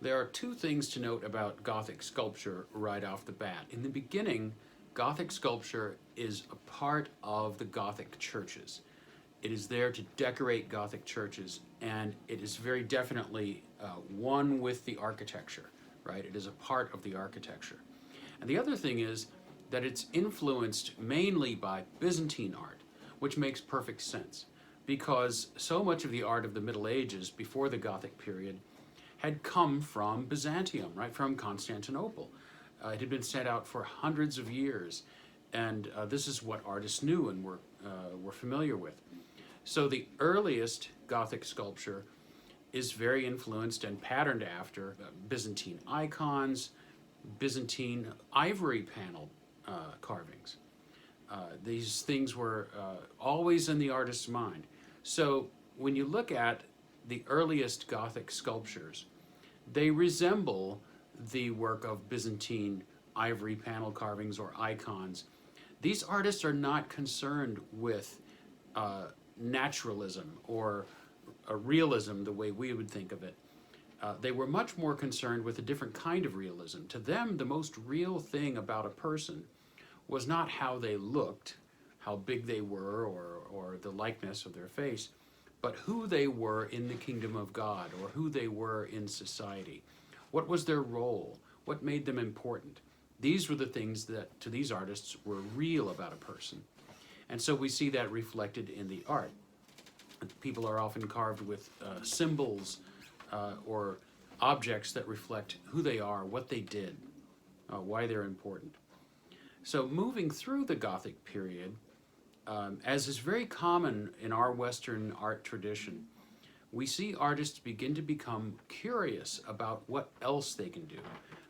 There are two things to note about Gothic sculpture right off the bat. In the beginning, Gothic sculpture is a part of the Gothic churches. It is there to decorate Gothic churches, and it is very definitely one with the architecture, right? It is a part of the architecture. And the other thing is that it's influenced mainly by Byzantine art, which makes perfect sense because so much of the art of the Middle Ages before the Gothic period had come from Byzantium, right, from Constantinople. It had been set out for hundreds of years, and this is what artists knew and were familiar with. So the earliest Gothic sculpture is very influenced and patterned after Byzantine icons, Byzantine ivory panel carvings. These things were always in the artist's mind. So when you look at the earliest Gothic sculptures, they resemble the work of Byzantine ivory panel carvings or icons. These artists are not concerned with naturalism or realism the way we would think of it. They were much more concerned with a different kind of realism. To them, the most real thing about a person was not how they looked, how big they were, or the likeness of their face, but who they were in the kingdom of God, or who they were in society. What was their role? What made them important? These were the things that, to these artists, were real about a person. And so we see that reflected in the art. People are often carved with symbols or objects that reflect who they are, what they did, why they're important. So moving through the Gothic period, as is very common in our Western art tradition, we see artists begin to become curious about what else they can do,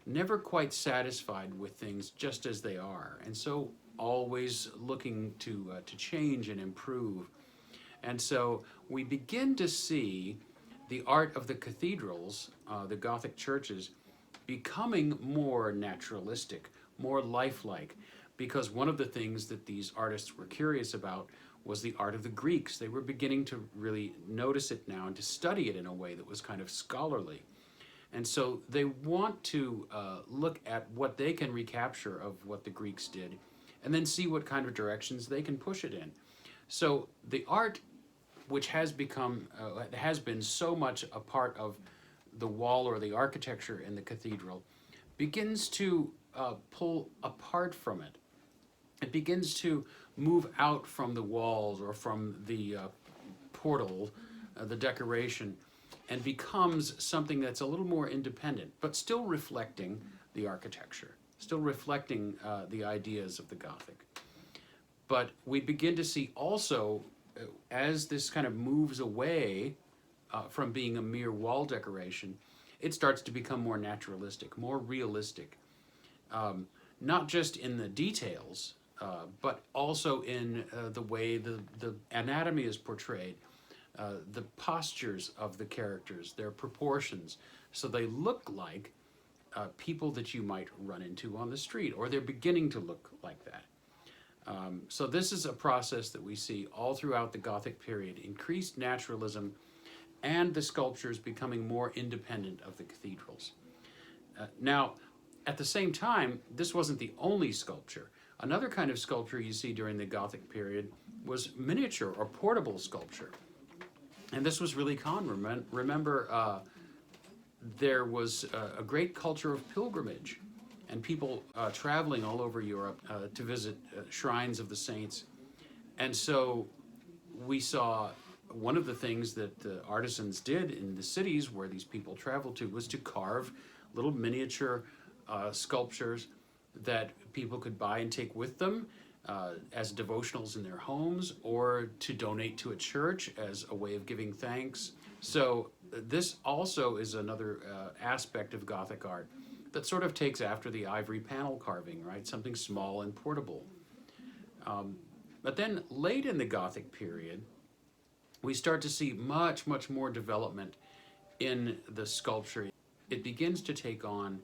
never quite satisfied with things just as they are, and so always looking to change and improve. And so we begin to see the art of the cathedrals, the Gothic churches, becoming more naturalistic, more lifelike, because one of the things that these artists were curious about was the art of the Greeks. They were beginning to really notice it now and to study it in a way that was kind of scholarly. And so they want to look at what they can recapture of what the Greeks did and then see what kind of directions they can push it in. So the art, which has become, has been so much a part of the wall or the architecture in the cathedral, begins to pull apart from it. It begins to move out from the walls or from the portal, the decoration, and becomes something that's a little more independent, but still reflecting the architecture, still reflecting the ideas of the Gothic. But we begin to see also, as this kind of moves away from being a mere wall decoration, it starts to become more naturalistic, more realistic, not just in the details, but also in the way the anatomy is portrayed, the postures of the characters, their proportions, so they look like people that you might run into on the street, or they're beginning to look like that. So this is a process that we see all throughout the Gothic period, increased naturalism and the sculptures becoming more independent of the cathedrals. Now, at the same time, this wasn't the only sculpture. Another kind of sculpture you see during the Gothic period was miniature or portable sculpture. And this was really common. Remember, there was a great culture of pilgrimage and people traveling all over Europe to visit shrines of the saints. And so we saw one of the things that the artisans did in the cities where these people traveled to was to carve little miniature sculptures that people could buy and take with them as devotionals in their homes, or to donate to a church as a way of giving thanks. So this also is another aspect of Gothic art that sort of takes after the ivory panel carving, right? Something small and portable. But then late in the Gothic period, we start to see much, much more development in the sculpture. It begins to take on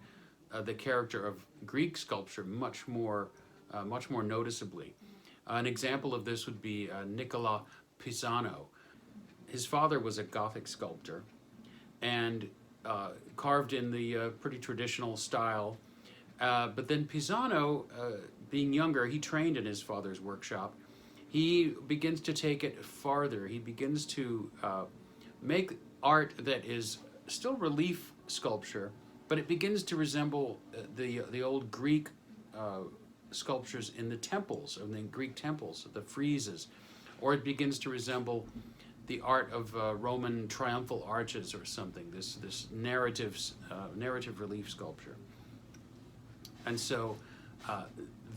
the character of Greek sculpture much more noticeably. An example of this would be Nicola Pisano. His father was a Gothic sculptor, and carved in the pretty traditional style. But then Pisano, being younger, he trained in his father's workshop. He begins to take it farther. He begins to make art that is still relief sculpture, but it begins to resemble the old Greek sculptures in the temples, in the Greek temples, the friezes, or it begins to resemble the art of Roman triumphal arches or something. This narrative relief sculpture, and so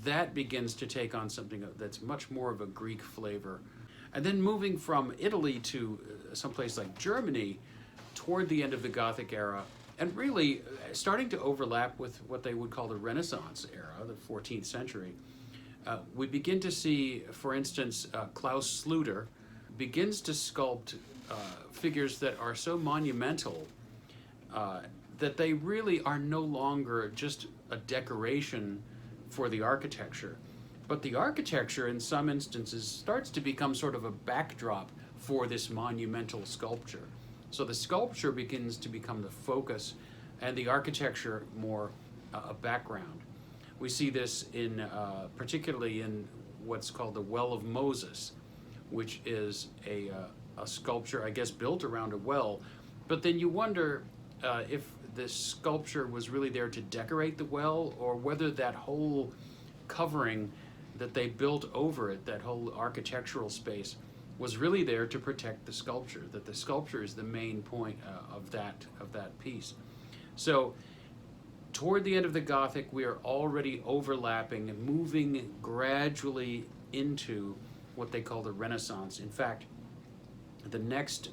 that begins to take on something that's much more of a Greek flavor. And then moving from Italy to someplace like Germany toward the end of the Gothic era, and really starting to overlap with what they would call the Renaissance era, the 14th century, we begin to see, for instance, Klaus Schluter begins to sculpt figures that are so monumental that they really are no longer just a decoration for the architecture, but the architecture in some instances starts to become sort of a backdrop for this monumental sculpture. So the sculpture begins to become the focus and the architecture more a background. We see this in particularly in what's called the Well of Moses, which is a sculpture, I guess, built around a well, but then you wonder if this sculpture was really there to decorate the well, or whether that whole covering that they built over it, that whole architectural space, was really there to protect the sculpture, that the sculpture is the main point of that piece. So toward the end of the Gothic, we are already overlapping and moving gradually into what they call the Renaissance. In fact, the next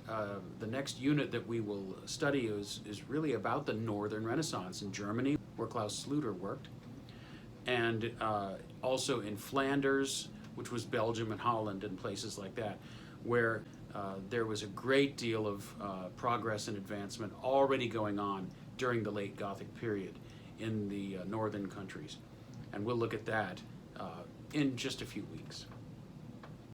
unit that we will study is really about the Northern Renaissance in Germany, where Klaus Schluter worked, and also in Flanders, which was Belgium and Holland and places like that, where there was a great deal of progress and advancement already going on during the late Gothic period in the northern countries. And we'll look at that in just a few weeks.